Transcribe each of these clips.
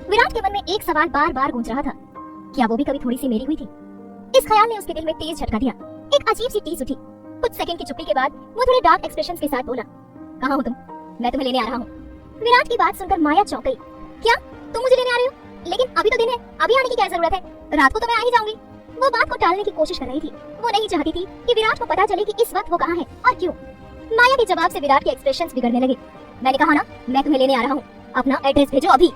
विराट के मन में एक सवाल बार बार गूंज रहा था, क्या वो भी कभी थोड़ी सी मेरी हुई थी? इस ख्याल ने उसके दिल में तेज झटका दिया। एक अजीब सी टीस उठी। कुछ सेकंड की चुप्पी के बाद वो थोड़े डार्क एक्सप्रेशंस के साथ बोला, कहाँ हो तुम? मैं तुम्हें लेने आ रहा हूँ। विराट की बात सुनकर माया चौंक गई। क्या तुम मुझे लेने आ रही हो? लेकिन अभी तो दिन है, अभी आने की क्या जरूरत है? रात को तो मैं आ ही जाऊंगी। वो बात को टालने की कोशिश कर रही थी। वो नहीं चाहती थी कि विराट को पता चले कि इस वक्त वो कहाँ है और क्यों। माया के जवाब से विराट के एक्सप्रेशंस बिगड़ने लगे। मैंने कहा ना, मैं तुम्हें लेने आ रहा हूँ, अपना एड्रेस भेजो अभी।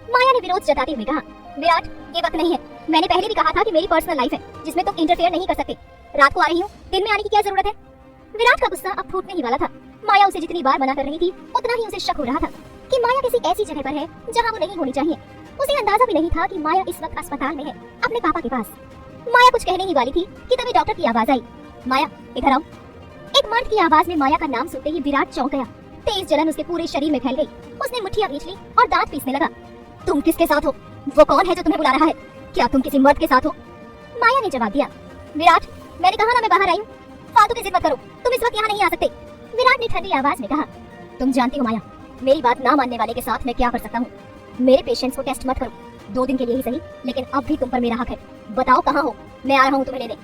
माया ने विरोध जताते हुए कहा, विराट ये वक्त नहीं है। मैंने पहले भी कहा था कि मेरी पर्सनल लाइफ है जिसमें तुम इंटरफेयर नहीं कर सकते। रात को आ रही हूँ, दिन में आने की क्या जरूरत है? विराट का गुस्सा अब फूटने ही वाला था। माया उसे जितनी बार मना कर रही थी उतना ही उसे शक हो रहा था कि माया किसी ऐसी जगह पर है जहाँ वो नहीं होनी चाहिए। उसे अंदाजा भी नहीं था कि माया इस वक्त अस्पताल में है, अपने पापा के पास। माया कुछ कहने ही वाली थी कि तभी डॉक्टर की आवाज आई, माया इधर आओ। एक मर्द की आवाज में माया का नाम सुनते ही विराट चौंक गया। तेज जलन उसके पूरे शरीर में फैल गई। उसने मुट्ठियां भींच ली और दांत पीसने लगा। तुम किसके साथ हो? वो कौन है जो तुम्हें बुला रहा है? क्या तुम किसी मर्द के साथ हो? माया ने जवाब दिया, विराट मैंने कहा ना मैं बाहर आई हूँ, फालतू की जिद मत करो, तुम इस वक्त यहाँ नहीं आ सकते। विराट ने ठंडी आवाज में कहा, तुम जानती हो माया, मेरी बात ना मानने वाले के साथ मैं क्या कर सकता हूँ। मेरे पेशेंट्स को टेस्ट मत करो, 2 दिन के लिए ही सही, लेकिन अब भी तुम पर मेरा हक है। बताओ कहाँ हो, मैं आ रहा हूँ तुम्हें लेने।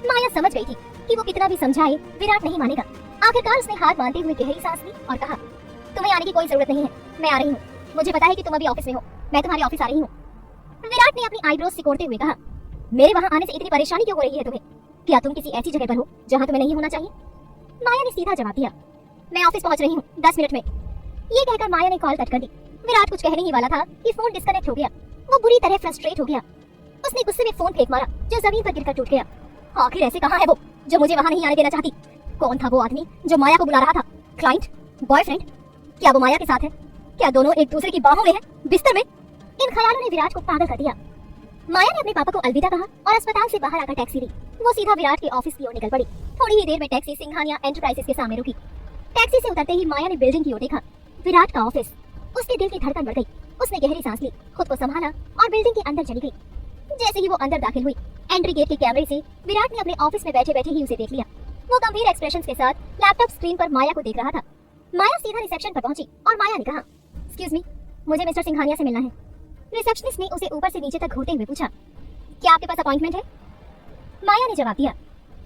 माया समझ गई थी कि वो कितना भी समझाए विराट नहीं मानेगा। आखिरकार उसने हाथ बांधते हुए गहरी सांस ली और कहा, तुम्हें आने की कोई जरूरत नहीं है, मैं आ रही हूँ। मुझे पता है कि तुम अभी ऑफिस में हो, मैं तुम्हारे ऑफिस आ रही हूँ। विराट ने अपनी आईब्रोज सिकोड़ते हुए कहा, मेरे वहाँ आने से इतनी परेशानी क्यों हो रही है तुम्हें? क्या तुम किसी ऐसी जगह पर हो जहाँ तुम्हें नहीं होना चाहिए? माया ने सीधा जवाब दिया, मैं ऑफिस पहुंच रही हूँ 10 मिनट में। ये कहकर माया ने कॉल कट कर दी। विराट कुछ कहने ही वाला था कि फोन डिस्कनेक्ट हो गया। वो बुरी तरह फ्रस्ट्रेट हो गया। उसने गुस्से में फोन फेंक मारा जो जमीन पर गिरकर टूट गया। आखिर ऐसे कहाँ है वो जो मुझे वहाँ नहीं आने देना चाहती? कौन था वो आदमी जो माया को बुला रहा था? क्लाइंट? बॉयफ्रेंड? क्या वो माया के साथ है? क्या दोनों एक दूसरे की बाहों में है, बिस्तर में? इन ख्यालों ने विराट को पागल कर दिया। माया ने अपने पापा को अलविदा कहा और अस्पताल से बाहर आकर टैक्सी ली। वो सीधा विराट के ऑफिस की ओर निकल पड़ी। थोड़ी ही देर में टैक्सी सिंघानिया एंटरप्राइजेस के सामने रुकी। टैक्सी से उतरते ही माया ने बिल्डिंग की ओर देखा, विराट का ऑफिस। उसके दिल की धड़कन बढ़ गई। उसने गहरी सांस ली, खुद को संभाला और बिल्डिंग के अंदर चली गई। जैसे ही वो अंदर दाखिल हुई, एंट्री गेट के कैमरे से विराट ने अपने ऑफिस में बैठे बैठे ही उसे देख लिया। वो गंभीर एक्सप्रेशंस के साथ लैपटॉप स्क्रीन पर माया को देख रहा था। माया सीधा रिसेप्शन पर पहुंची और माया ने कहा, एक्सक्यूज मी, मुझे मिस्टर सिंघानिया से मिलना है। रिसेप्शनिस्ट ने उसे ऊपर से नीचे तक घूरते हुए पूछा, क्या आपके पास अपॉइंटमेंट है? माया ने जवाब दिया,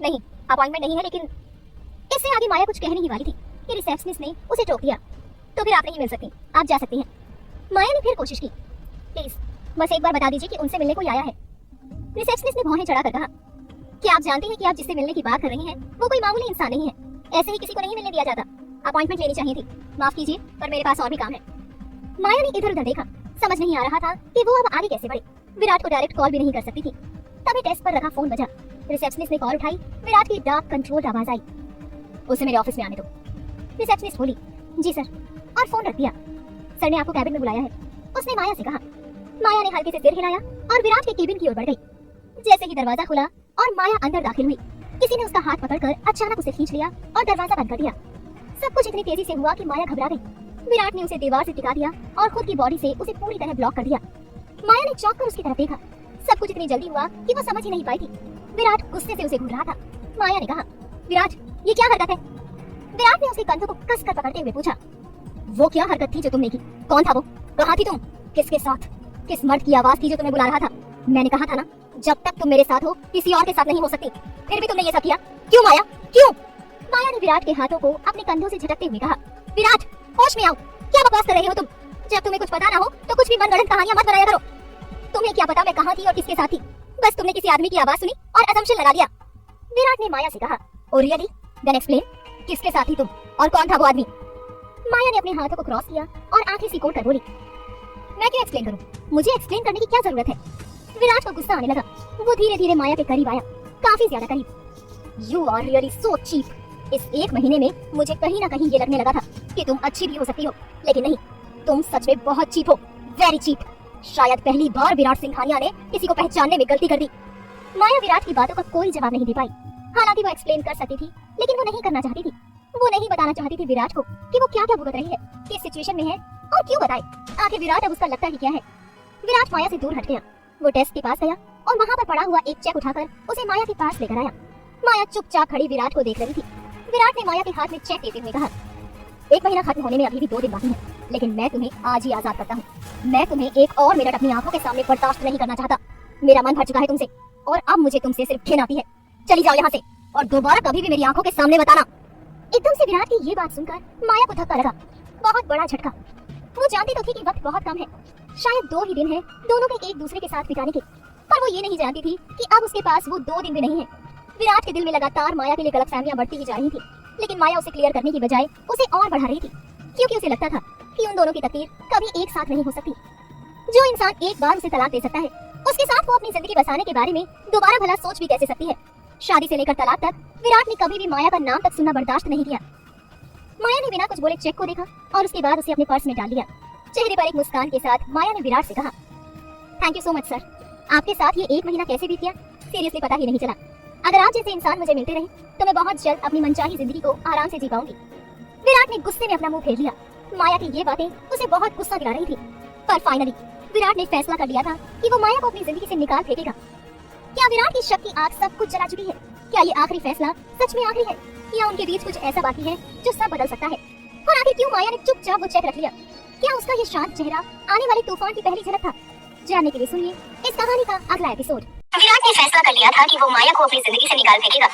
नहीं अपॉइंटमेंट नहीं है, लेकिन इससे आगे माया कुछ कहने ही वाली थी कि रिसेप्शनिस्ट ने उसे टोक दिया, तो फिर आप नहीं मिल सकती, आप जा सकती हैं। माया ने फिर कोशिश की, प्लीज बस एक बार बता दीजिए कि उनसे मिलने कोई आया है। रिसेप्शनिस्ट ने भौहें चढ़ाकर कहा, क्या आप जानते हैं कि आप जिससे मिलने की बात कर रही हैं वो कोई मामूली इंसान नहीं है, ऐसे ही किसी को नहीं मिलने दिया जाता। अपॉइंटमेंट लेनी चाहिए थी, माफ कीजिए पर मेरे पास और भी काम है। माया ने इधर उधर देखा, समझ नहीं आ रहा था कि वो अब आगे कैसे बढ़े। विराट को डायरेक्ट कॉल भी नहीं कर सकती थी। तभी डेस्क पर रखा फोन बजा। रिसेप्शनिस्ट ने कॉल उठाई। विराट की डार्क कंट्रोल्ड आवाज आई, उसे मेरे ऑफिस में आने दो। रिसेप्शनिस्ट बोली, जी सर, और फोन रख दिया। सर ने आपको कैबिन में बुलाया है, उसने माया से कहा। माया ने हल्के से सिर हिलाया और विराट के केबिन की ओर बढ़ गई। जैसे ही दरवाजा खुला और माया अंदर दाखिल हुई, किसी ने उसका हाथ पकड़कर अचानक उसे खींच लिया और दरवाजा बंद कर दिया। सब कुछ इतनी तेजी से हुआ कि माया घबरा गई। विराट ने उसे दीवार से टिका दिया और खुद की बॉडी से उसे पूरी तरह ब्लॉक कर दिया। माया ने चौंक कर उसकी तरफ देखा। सब कुछ इतनी जल्दी हुआ कि वो समझ ही नहीं पाई थी। विराट गुस्से से उसे घूर रहा था। माया ने कहा, विराट ये क्या हरकत है? विराट ने उसके कंधों को कसकर पकड़ते हुए पूछा, वो क्या हरकत थी जो तुमने की? कौन था वो? कहाँ थी तुम? किसके साथ? किस मर्द की आवाज थी जो तुम्हें बुला रहा था? मैंने कहा था ना, जब तक तुम मेरे साथ हो किसी और के साथ नहीं हो सकती। फिर भी तुमने ये सब किया, क्यों माया, क्यों? माया ने विराट के हाथों को अपने कंधों से झटकते हुए कहा, विराट होश में आओ, क्या बकवास कर रहे हो तुम? जब तुम्हें कुछ पता ना हो तो कुछ भी मनगढ़ंत कहानियां मत बनाया करो। तुम्हें क्या पता मैं कहाँ थी और किसके साथ थी? बस तुमने किसी आदमी की आवाज सुनी और असम्पशन लगा लिया। विराट ने माया से कहा, ओ रियली? देन एक्सप्लेन, किसके साथ थी तुम और कौन था वो आदमी? माया ने अपने हाथों को क्रॉस किया और आंखें सिकोड़ कर बोली, मैं क्यों एक्सप्लेन करूं? मुझे एक्सप्लेन करने की क्या जरूरत है? विराट को गुस्सा आने लगा। वो धीरे धीरे माया के करीब आया, काफी ज्यादा करीब। You are really so cheap. इस 1 महीने में मुझे कहीं ना कहीं ये लगने लगा था कि तुम अच्छी भी हो सकती हो, लेकिन नहीं, तुम सच में बहुत चीप हो, वेरी चीप। शायद पहली बार विराट सिंघानिया ने किसी को पहचानने में गलती कर दी। माया विराट की बातों का कोई जवाब नहीं दे पाई। हालांकि वो एक्सप्लेन कर सकती थी, लेकिन वो नहीं करना चाहती थी। वो नहीं बताना चाहती थी विराट को कि वो क्या क्या भुगत रही है, किस सिचुएशन में है और क्यों बताए। आखिर विराट अब उसका लगता ही क्या है। विराट माया से दूर हट गया। वो डेस्क के पास गया और वहाँ पर पड़ा हुआ एक चेक उठाकर उसे माया के पास लेकर आया। माया चुपचाप खड़ी विराट को देख रही थी। विराट ने माया के हाथ में चेक देते हुए कहा, 1 महीना खत्म होने में अभी भी 2 दिन बाकी है। लेकिन मैं तुम्हें आज ही आजाद करता हूँ। मैं तुम्हें एक और मिनट अपनी आंखों के सामने बर्दाश्त नहीं करना चाहता। मेरा मन भर चुका है तुमसे और अब मुझे तुमसे सिर्फ घिन आती है। चली जाओ यहाँ से और दोबारा कभी भी मेरी आंखों के सामने बताना। एकदम से विराट की ये बात सुनकर माया को धक्का लगा, बहुत बड़ा झटका। वो जानती तो थी कि वक्त बहुत कम है, शायद 2 ही दिन है दोनों के एक दूसरे के साथ बिताने के, पर वो ये नहीं जानती थी कि अब उसके पास वो 2 दिन भी नहीं है। विराट के दिल में लगातार माया के लिए गलतफहमियां बढ़ती ही जा रही थी, लेकिन माया उसे क्लियर करने की बजाय उसे और बढ़ा रही थी, क्योंकि उसे लगता था कि उन दोनों की तकदीर कभी एक साथ नहीं हो सकती। जो इंसान एक बार उसे तलाक दे सकता है, उसके साथ वो अपनी जिंदगी बसाने के बारे में दोबारा भला सोच भी कैसे सकती है। शादी से लेकर तलाक तक विराट ने कभी भी माया का नाम तक सुनना बर्दाश्त नहीं किया। माया ने बिना कुछ बोले चेक को देखा और उसके बाद उसे अपने पर्स में डाल लिया। चेहरे पर एक मुस्कान के साथ माया ने विराट से कहा, thank you so much sir, आपके साथ ये 1 महीना कैसे बीत गया सीरियसली पता ही नहीं चला। अगर आप जैसे इंसान मुझे मिलते रहे तो मैं बहुत जल्द अपनी मनचाही जिंदगी को आराम से जी पाऊंगी। विराट ने गुस्से में अपना मुंह फेर लिया। माया की ये बातें उसे बहुत गुस्सा दिला रही थी, पर फाइनली विराट ने फैसला कर लिया था कि वो माया को अपनी जिंदगी से निकाल फेंकेगा। क्या विराट की शक की आग सब कुछ जला चुकी है? क्या ये आखिरी फैसला सच में आखिरी है, या उनके बीच कुछ ऐसा बाकी है जो सब बदल सकता है? और आखिर क्यों माया ने चुपचाप वो चेक रख लिया? क्या उसका ये शांत चेहरा आने वाले तूफान की पहली झलक था? जानने के लिए सुनिए इस कहानी का अगला एपिसोड। विराट ने फैसला कर लिया था कि वो माया को अपनी जिंदगी से निकाल फेंकेगा।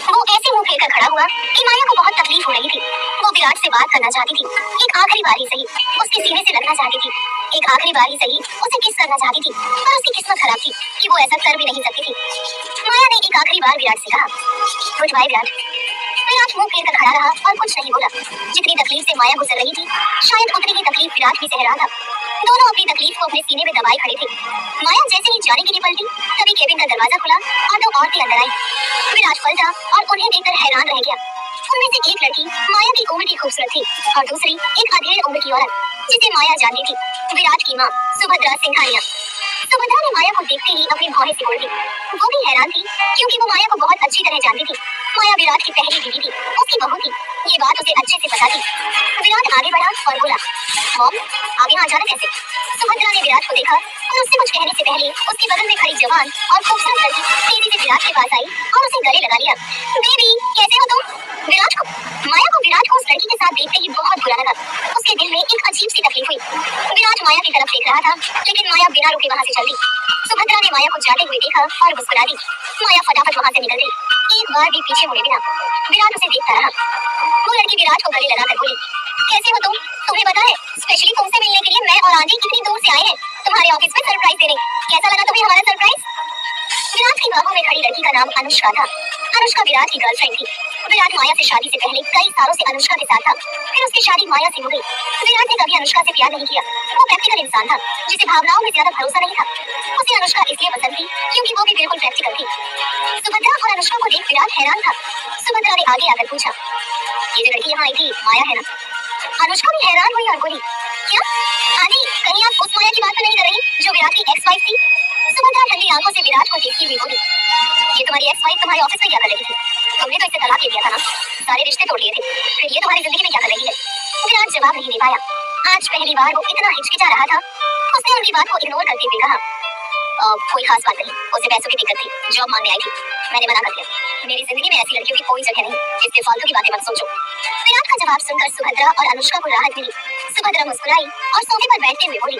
वो ऐसे मुंह फेर कर खड़ा हुआ कि माया को बहुत तकलीफ हो रही थी। वो विराट से बात करना चाहती थी, एक आखिरी बार ही सही उसके सीने से लगना चाहती थी, एक आखिरी बार ही सही उसे किस करना चाहती थी, पर उसकी किस्मत खराब थी कि वो ऐसा कर भी नहीं सकती थी। माया ने एक आखिरी बार विराट से कहा, गुड बाय विराट। विराट मुंह फेर कर खड़ा रहा और कुछ नहीं बोला। जितनी तकलीफ से माया गुजर रही थी, शायद उतनी ही तकलीफ विराट भी सह रहा था। दोनों अपनी तकलीफ को अपने सीने में दबाए खड़े थे। माया जैसे ही जाने के लिए पलटी, तभी केबिन का दरवाजा खुला और 2 औरतें अंदर आई। विराट पलटा और उन्हें देखकर हैरान रह गया। उनमें से एक लड़की माया की उम्र की खूबसूरत थी और दूसरी एक अधेड़ उम्र की औरत जिसे माया जानती थी, विराट की माँ सुभद्रा सिंघानिया। सुभद्रा ने माया को देखते ही अपनी भौहें सिकोड़ दी। वो भी हैरान थी क्योंकि वो माया को बहुत अच्छी तरह जानती थी। माया विराट की पहली बीवी थी, उसकी बहू थी, ये बात उसे अच्छे से पता थी। विराट आगे बढ़ा और बोला, मॉम आप यहाँ अचानक कैसे? सुभद्रा ने विराट को देखा और उससे कुछ कहने से पहले उसके बगल में खड़ी जवान और खूबसूरत लड़की तेजी से विराट के पास आई और उसे गले लगा लिया। बेबी कैसे हो तुम? विराट को माया को विराट को उस लड़की के साथ देखते ही बहुत बुरा लगा। उसके दिल में एक अजीब सी तकलीफ हुई। विराट माया की तरफ देख रहा था, लेकिन माया बिना रुके वहाँ से चल दी। सुभद्रा ने माया को जाते हुए देखा और मुस्कुरा दी। माया फटाफट वहाँ से निकल गई, एक बार भी पीछे मुड़े बिना। विराट उसे देखता रहा। वो लड़की विराट को गले लगाकर बोली, कैसे हो तुम? तुम्हें पता है स्पेशली तुमसे मिलने के लिए मैं और आंटी कितनी दूर से आए हैं, तुम्हारे ऑफिस में सरप्राइज देने। कैसा लगा तुम्हें हमारा सरप्राइज? विराट की बाहों में खड़ी लड़की का नाम अनुष्का था। अनुष्का विराट की गर्लफ्रेंड थी। विराट माया से शादी से पहले कई सालों से अनुष्का के साथ था, फिर उसकी शादी माया से हो गई। विराट ने कभी अनुष्का से प्यार नहीं किया। वो प्रैक्टिकल इंसान था जिसे भावनाओं में ज्यादा भरोसा नहीं था। उसे अनुष्का इसलिए पसंद थी क्योंकि वो भी बिल्कुल प्रैक्टिकल थी। सुभद्रा और अनुष्का को देख विराट हैरान था। सुभद्रा ने आगे आकर पूछा, ये जो लड़की यहाँ आई थी माया है ना? अनुष्का भी हैरान हुई और बोली, क्या आंटी कहीं आप उस माया की बात तो नहीं कर रही जो विराट की एक्स वाइफ थी? सुभद्रा ठंडी आंखों से विराट को देखती हुई बोली, ये तुम्हारी एक्स वाइफ तुम्हारे ऑफिस में क्या कर रही थी? तुमने तो इसे तलाक दे दिया था ना, सारे रिश्ते तोड़ लिए थे, फिर ये तुम्हारी जिंदगी में क्या कर रही है? विराट जवाब नहीं दे पाया। आज पहली बार वो इतना हिचकिचा रहा था। उसने उनकी बात को इग्नोर करते हुए कहा, कोई खास बात नहीं, उसे पैसों की दिक्कत थी, जॉब मांगने आई थी, मैंने मना कर दिया। मेरी जिंदगी में ऐसी लड़कियों की कोई जगह नहीं, इसलिए फालतू की बातें मत सोचो। विराट का जवाब सुनकर सुभद्रा और अनुष्का को राहत मिली। सुभद्रा मुस्कुराई और सोफे पर बैठते हुए बोली,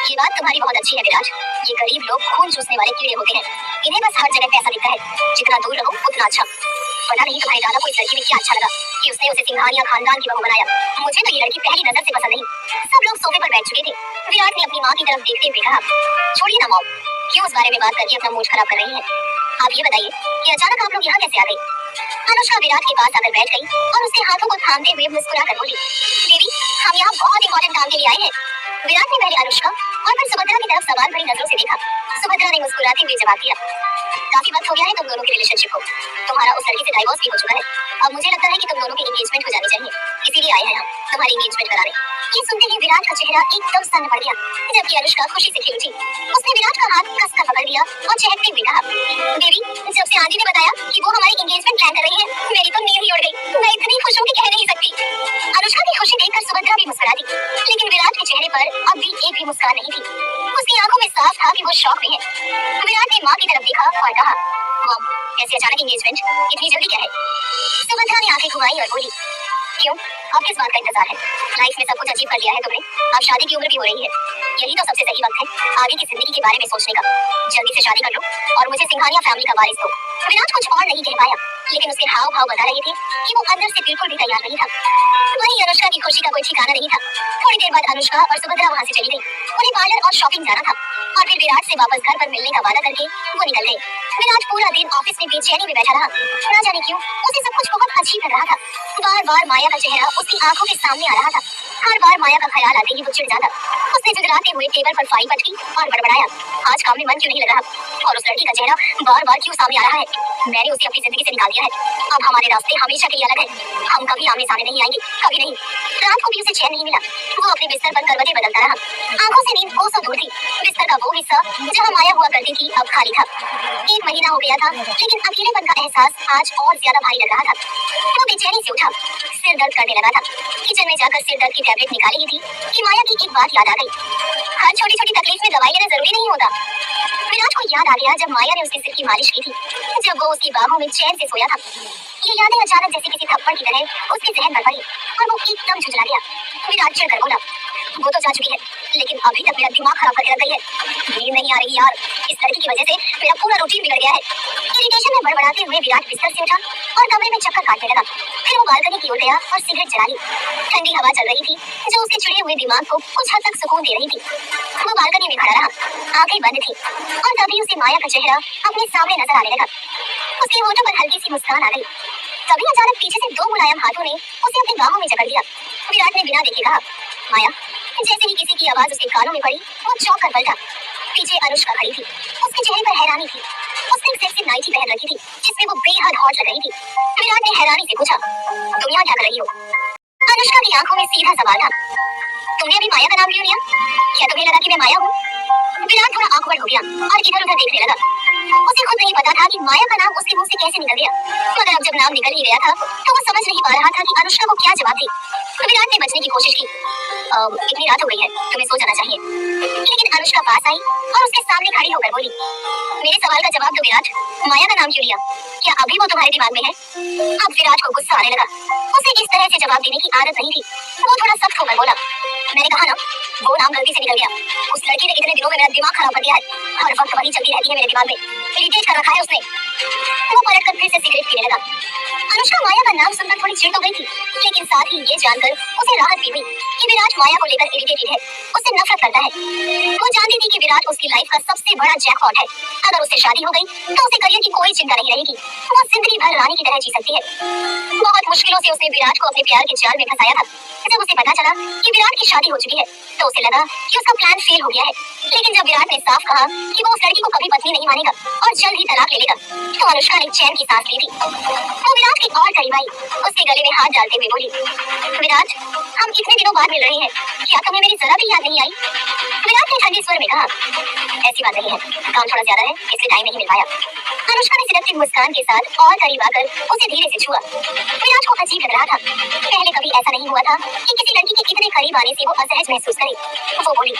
ये बात तुम्हारी बहुत अच्छी है विराट। ये गरीब लोग खून चूसने वाले कीड़े होते हैं, इन्हें बस हर जगह पैसा दिखता है, जितना दूर रहो उतना अच्छा। पता नहीं तुम्हारे दादा को इस लड़की में क्या अच्छा लगा कि उसने उसे सिंघानिया खानदान की बहू बनाया। मुझे तो ये लड़की पहली नजर से पसंद नहीं। सब लोग सोफे पर बैठ चुके थे। विराट ने अपनी माँ की तरफ देखते हुए कहा, छोड़िए ना मॉम, क्यों उस बारे में बात करके अपना मूड खराब कर रही हैं? आप ये बताइए कि अचानक आप लोग यहाँ कैसे आ गए? अनुष्का विराट के पास आकर बैठ गई और उसके हाथों को थामते हुए मुस्कुरा कर बोली, बेबी हम यहाँ बहुत इंपॉर्टेंट काम के लिए आए हैं। विराट ने पहले अनुष्का और फिर सुभद्रा की तरफ सवाल भरी नजरों से देखा। सुभद्रा ने मुस्कुराते हुए जवाब दिया, काफी वक्त हो गया है तुम दोनों के रिलेशनशिप को, तुम्हारा उस लड़की से डाइवोर्स भी हो चुका है। अब मुझे लगता है कि तुम दोनों की एंगेजमेंट हो जानी चाहिए, इसीलिए आए हैं हम तुम्हारी एंगेजमेंट कराने। ये सुनते ही विराट का चेहरा एकदम सन्न पड़ गया, जबकि अनुष्का खुशी से खिल उठी। उसने विराट का हाथ कसकर पकड़ लिया और चहकते हुए कहा, बेबी जब से आंटी ने बताया कि वो हमारी एंगेजमेंट प्लान कर रही है, मेरी तो नींद ही उड़ गई। मैं इतनी खुश हूँ कि कह नहीं सकती। अनुष्का की खुशी देखकर सुभद्रा भी मुस्कुरा दी, लेकिन विराट के चेहरे पर अब भी एक भी मुस्कान नहीं थी। उसकी आंखों में साफ था कि वो शॉक में है। विराट ने माँ की तरफ देखा और कहा, मॉम कैसे अचानक एंगेजमेंट, इतनी जल्दी क्या है? सुभद्रा ने आंखें घुमाई और बोली, क्यों? अब किस बात का इंतजार है? लाइफ में सब कुछ अचीव कर लिया है तुमने, अब शादी की उम्र भी हो रही है। यही तो सबसे सही वक्त है आगे की जिंदगी के बारे में सोचने का। जल्दी से शादी कर लो और मुझे सिंघानिया फैमिली का वारिस दो। विराट कुछ और नहीं कह पाया, लेकिन उसके हाव भाव बता रहे थे कि वो अंदर से बिल्कुल भी तैयार नहीं था। वहीं अनुष्का की खुशी का कोई ठिकाना नहीं था। थोड़ी देर बाद अनुष्का और सुभद्रा वहां से चली गई। उन्हें पार्लर और शॉपिंग जाना था और फिर विराट से वापस घर पर मिलने का वादा करके वो निकल गए। विराट पूरा दिन ऑफिस में बेचैनी में बैठा रहा। ना जाने क्यों उसे सब कुछ बहुत अजीब लग रहा था। बार बार माया का चेहरा उसकी आंखों के सामने आ रहा था। हर बार माया का ख्याल आते ही वो चिढ़ जाता। उसने जुगराते हुए टेबल पर फाइल पटकी और बड़बड़ाया, आज काम में मन क्यों नहीं लग रहा? और उस लड़की का चेहरा बार बार क्यों सामने आ रहा है? मैंने उसे अपनी जिंदगी से निकाल दिया है। अब हमारे रास्ते हमेशा के लिए अलग है। हम कभी आमने सामने नहीं आएंगे, कभी नहीं। रात को भी उसे चैन नहीं मिला। वो अपने बिस्तर पर करवटें बदलता रहा। आंखों से नींद कोसों दूर थी। बिस्तर का वो हिस्सा जहां माया हुआ करती थी अब खाली था। 1 महीना हो गया था, लेकिन अकेलेपन का एहसास आज और ज्यादा भारी लग रहा था। वो बेचैनी से उठा, सिर दर्द करने लगा था। किचन में जाकर सिर दर्द की टैबलेट निकाली ही थी कि माया की एक बात याद आ गई, हर छोटी छोटी तकलीफ में दवाई लेना जरूरी नहीं होता। विराट को याद आ गया जब माया ने उसके सिर की मालिश की थी, जब वो उसकी बाहों में चैन से सोया था। ये यादें अचानक जैसे किसी थप्पड़ की तरह उसके जहन पर पड़ी और वो एकदम झुंझला गया। विराट चिढ़कर बोला, वो तो जा चुकी है, लेकिन अभी तक मेरा दिमाग खराब करके रख गई है। नींद नहीं आ रही यार, इस लड़की की वजह से मेरा पूरा रूटीन बिगड़ गया है। इरिटेशन में बड़बड़ाते हुए विराट बिस्तर से उठा और कमरे में चक्कर काटने लगा। फिर वो बालकनी की ओर गया और सिगरेट जला ली। ठंडी हवा चल रही थी जो उसके चिड़े हुए दिमाग को कुछ हद तक सुकून दे रही थी। वो बालकनी में खड़ा रहा, आंखें बंद थी और तभी उसे माया का चेहरा अपने सामने नजर आने लगा। उसके होठों पर हल्की सी मुस्कान आ गई। तभी अचानक पीछे से 2 मुलायम हाथों ने उसे अपनी बाहों में जकड़ लिया। विराट ने बिना देखे कहा, माया। जैसे ही किसी की आवाज उसके कानों में पड़ी, वो चौंक कर पलटा। पीछे अनुष्का खड़ी थी। उसके चेहरे पर हैरानी थी। उसने एक सेक्सी नाइटी पहन रखी थी जिसमें वो बेहद हॉट लग रही थी। विराट ने हैरानी से पूछा, तुम यहाँ क्या कर रही हो? अनुष्का की आंखों में सीधा सवाल था, तुमने अभी माया का नाम क्यों लिया? क्या तुम्हें लगा कि मैं माया हूँ? विराट थोड़ा awkward हो गया और इधर उधर देखने लगा। उसे खुद नहीं पता था कि माया का नाम उसके मुंह से कैसे निकल गया, मगर अब जब नाम निकल ही गया था तो वो समझ नहीं पा रहा था कि अनुष्का को क्या जवाब दे। विराट ने बचने की कोशिश की, इतनी रात हो गई है, तुम्हें सो जाना चाहिए। लेकिन अनुष्का पास आई और उसके सामने खड़ी होकर बोली, मेरे सवाल का जवाब दो विराट, माया का नाम क्यों लिया? क्या अभी वो तुम्हारे दिमाग में है? अब विराट को गुस्सा आने लगा। उसे इस तरह से जवाब देने की आदत नहीं थी। वो थोड़ा सख्त होकर बोला, मैंने कहा ना, वो नाम गलती से निकल गया। उस लड़की ने इतने दिनों में मेरा दिमाग खराब कर दिया है। हर वक्त वही चलती रहती है मेरे दिमाग में, इरिटेट कर रखा है उसने। वो पलटकर फिर से सिगरेट पीने लगा। अनुष्का माया का नाम सुनकर थोड़ी चिढ़ तो गई थी, लेकिन साथ ही ये जानकर उसे राहत भी हुई कि विराट माया को लेकर इरिटेटेड है, उससे नफरत करता है। वो जानती थी कि विराट उसकी लाइफ का सबसे बड़ा जैकपॉट है। अगर उससे शादी हो गई तो उसे करियर की कोई चिंता नहीं रहेगी। वो जिंदगी भर रानी की तरह जी सकती है। बहुत मुश्किलों से उसने विराट को अपने प्यार के जाल में फंसाया था। जब उसे पता चला कि विराट की शादी हो चुकी है तो उसे लगा कि उसका प्लान फेल हो गया है। लेकिन जब विराट ने साफ कहा कि वो उस लड़की को कभी पत्नी नहीं मानेगा और जल्द ही तलाक ले लेगा, तो अनुष्का ने चैन की सांस ली थी। वो विराट की और करीब आई, उसके गले में हाथ डालते हुए बोली, विराट, हम इतने दिनों बाद मिल रहे हैं, क्या तुम्हें मेरी जरा भी याद नहीं आई? विराट ने ठंडे स्वर में कहा, ऐसी बात नहीं है, काम थोड़ा ज्यादा है इसलिए टाइम नहीं मिल पाया। अनुष्का ने सिलकती मुस्कान के साथ और करीब आकर उसे धीरे से छुआ। विराट को अजीब लग रहा था। पहले कभी ऐसा नहीं हुआ था कि किसी लड़की के इतने करीब आने से वो असहज महसूस करे। वो बोली,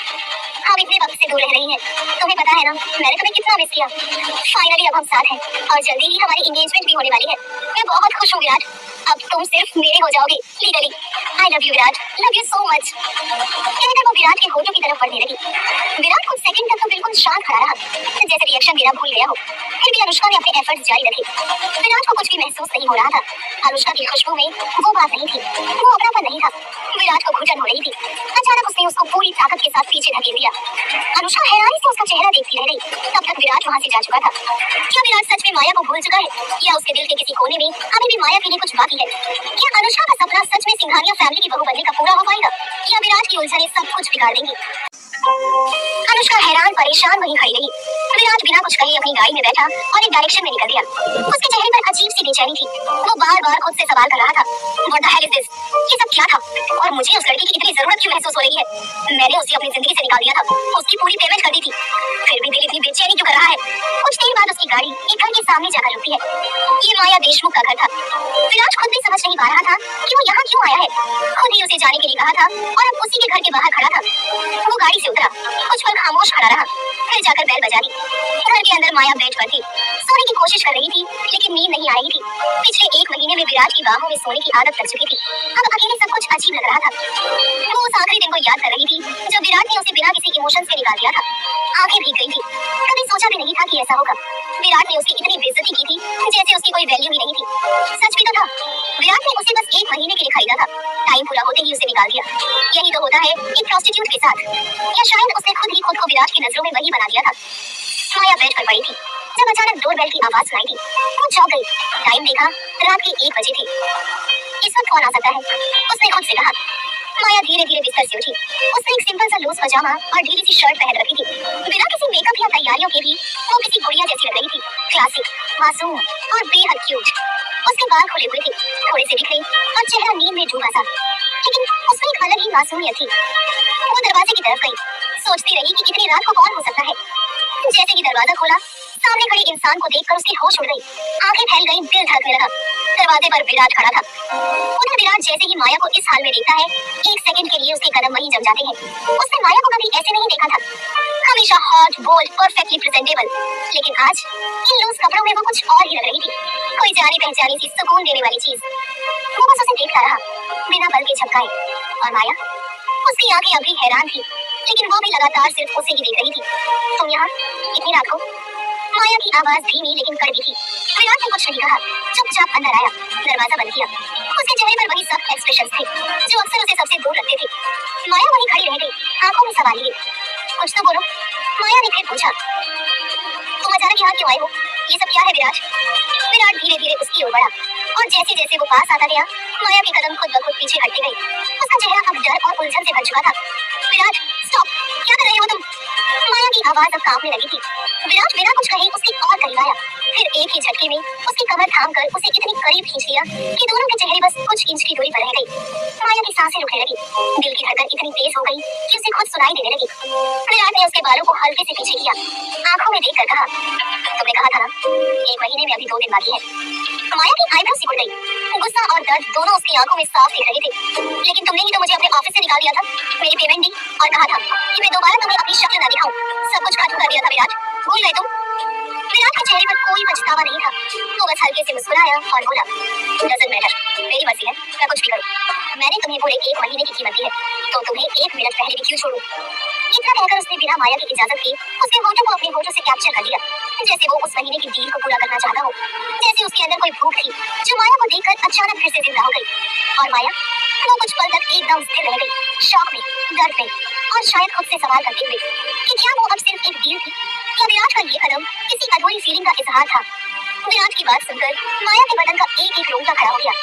हम इतने वक्त से दूर रह रही हैं, तुम्हें पता है ना मैंने तुम्हें कितना मिस किया। फाइनली अब हम साथ हैं और जल्दी ही हमारी एंगेजमेंट भी होने वाली है। मैं बहुत खुश हूँ विराट, अब तुम सिर्फ मेरे हो जाओगे legally. I love you Virat, love you so much. कहकर वो विराट के होठों की तरफ बढ़ने लगी। विराट कुछ सेकंड तक तो बिल्कुल शांत खड़ा रहा, जैसे रिएक्शन देना भूल गया हो। फिर भी अनुष्का ने अपने एफर्ट्स जारी रखे। विराट को कुछ भी महसूस नहीं हो रहा था। अनुष्का की खुशबू में वो बात नहीं थी, वो अपनापन नहीं था। विराट को घुटन हो रही थी। अचानक उसने उसको पूरी ताकत के साथ पीछे धकेल दिया। अनुष्का हैरानी से उसका चेहरा देखती रह गई। तब तक विराट वहां से जा चुका था। क्या विराट सच में माया को भूल चुका है या उसके दिल के किसी कोने में अभी भी माया के लिए कुछ बाकी है? क्या अनुष्का का सपना सच में सिंघानिया फैमिली की बहू बनने का पूरा हो पाएगा या विराट की उलझनें सब कुछ बिगाड़ देंगी? अनुष्का हैरान परेशान वहीं खड़ी रही। विराट बिना कुछ कहे अपनी गाड़ी में बैठा और एक डायरेक्शन में निकल गया। उसके चेहरे पर अजीब सी बेचैनी थी। वो बार बार खुद से सवाल कर रहा था, What the hell is this? ये सब क्या था और मुझे उस लड़की की इतनी जरूरत क्यों महसूस हो रही है? मैंने उसे अपनी जिंदगी से निकाल दिया था, उसकी पूरी पेमेंट कर दी थी, फिर भी दिल इतनी बेचैनी क्यों कर रहा है? कुछ देर बाद उसकी गाड़ी एक घर के सामने जाकर रुकती है। ये माया देशमुख का घर था। विराट खुद भी समझ नहीं पा रहा था कि वो यहाँ क्यों आया है। खुद ही उसे जाने के लिए कहा था और अब उसी के घर के बाहर खड़ा था। वो गाड़ी से उतरा, कुछ पल खामोश खामोश खड़ा रहा। फिर जाकर बेल बजा दी। घर के अंदर माया बेड पर थी, सोने की कोशिश कर रही थी लेकिन नींद नहीं आ रही थी। पिछले 1 महीने में विराट की बाहों में सोने की आदत लग चुकी थी। अब अकेले सब कुछ अजीब लग रहा था। वो उस आखिरी दिन को याद कर रही थी जब विराट ने उसे बिना किसी इमोशंस के निकाल दिया था। आंखें भीग गई थी। कभी सोचा भी नहीं था कि ऐसा होगा। विराट ने उसकी इतनी बेइज्जती की थी जैसे उसकी कोई वैल्यू ही नहीं थी। सच भी तो था, विराट ने उसे बस 1 महीने के लिए खरीदा था। टाइम पूरा होते ही उसे निकाल दिया। यही तो होता है एक प्रोस्टिट्यूट के साथ। या शायद उसने खुद ही खुद को विराट की नजरों में वही बना दिया था। माया बेड पर पड़ी थी जब अचानक डोरबेल की आवाज सुनाई थी। वो चौंक गई। टाइम देखा, रात के 1 बजे थे। इस वक्त कौन आ सकता है, उसने खुद से कहा। माया धीरे धीरे बिस्तर से उठी। उसने एक सिंपल सा लूज पजामा और ढीली सी शर्ट पहन रखी थी। बिना किसी मेकअप या तैयारियों के भी वो किसी गुड़िया जैसी लग रही थी। क्लासिक, मासूम और बेहद क्यूट। उसके बाल खुले हुए थे, थोड़े से बिखरे और चेहरा नींद में डूबा सा, लेकिन उसमें एक अलग ही मासूमियत थी। वो दरवाजे की तरफ गई, सोचती रही कि इतनी रात को कौन हो सकता है। जैसे ही दरवाजा खोला, सामने खड़े इंसान को देखकर उसकी होश उड़ गई। आंखें फैल गईं, दिल धड़कने लगा। दरवाजे पर विराट खड़ा था। उधर विराट जैसे ही माया को इस हाल में देखता है, 1 सेकंड के लिए उसके कदम वहीं जम जाते हैं। उसने माया को कभी ऐसे नहीं देखा था। हमेशा हॉट, बोल्ड, परफेक्टली प्रेजेंटेबल, लेकिन आज इन लूज कपड़ों में वो कुछ और ही लग रही थी। कोई जानी पहचानी सी सुकून देने वाली चीज। वो बस उसे देखता रहा, बिना पल के झपकाए। और माया, उसकी आंखें अभी हैरान थी, लेकिन वो भी लगातार सिर्फ उसे ही देख रही थी। तुम यहाँ इतनी रात को? माया की आवाज धीमी लेकिन कड़वी थी। विराट ने कुछ नहीं कहा, चुपचाप अंदर आया, दरवाजा बंद किया। उसके चेहरे पर वही सख्त एक्सप्रेशंस थे जो अक्सर उसे सबसे दूर रखते थे। माया वहीं खड़ी रह गई, आंखों में सवाल लिए। कुछ तो बोलो, माया ने फिर पूछा। तुम अचानक यहाँ क्यों आए हो? ये सब क्या है विराट? विराट धीरे धीरे उसकी ओर बढ़ा और जैसे जैसे वो पास आता गया, माया के कदम खुद ब खुद पीछे हटते गए। उसका चेहरा अब डर और उलझन से भर चुका था। विराट, स्टॉप, क्या कर रहे हो तुम? माया की आवाज अब कांपने लगी थी। विराट बिना कुछ कहे उसके और करीब आया, फिर एक ही झटके में उसकी कमर थामकर उसे इतनी करीब खींच लिया कि दोनों के चेहरे बस कुछ इंच की दूरी पर रह गई। माया की सांसें रुकने लगी, दिल की धड़कन इतनी तेज हो गई कि उसे खुद सुनाई देने लगी। विराट ने उसके बालों को हल्के से पीछे किया, आंखों में देखकर कहा, तुमने कहा था ना 1 महीने में अभी 2 दिन बाकी है। माया की आईब्रो सिकुड़ गई, गुस्सा और दर्द दोनों उसकी आंखों में साफ दिख रहे थे। लेकिन तुमने ही तो मुझे अपने ऑफिस से निकाल दिया था, मेरी पेमेंट दी और कहा था कि मैं दोबारा तुम्हें अपनी शक्ल न दिखाऊं। सब कुछ खत्म कर दिया था विराट, भूल गए तुम? विराट के चेहरे पर कोई पछतावा नहीं था। वो बस हल्के से मुस्कुराया और बोला, डजंट मैटर, मेरी मर्जी है, मैं कुछ भी करूं। मैंने तुम्हें पूरे 1 महीने की कीमत दी है, तो तुम्हें 1 मिनट पहले भी क्यों छोड़ूं? इतना कहकर उसने बिना माया की इजाजत के उसके होठों को अपने होठों से कैप्चर कर लिया, जैसे वो उस महीने की डील को पूरा करना चाहता हो। जैसे उसके अंदर कोई भूख थी जो माया को देखकर अचानक फिर से जिंदा हो गई। और माया, वो कुछ पल तक एकदम स्थिर रह गई, शॉक में, दर्द में और शायद खुद से सवाल करते हुए कि क्या वो अब सिर्फ एक डील थी या विराट का ये कदम किसी अधूरी फीलिंग का इजहार था। विराट की बात सुनकर माया के बदन का एक एक रोंगटा खड़ा हो गया।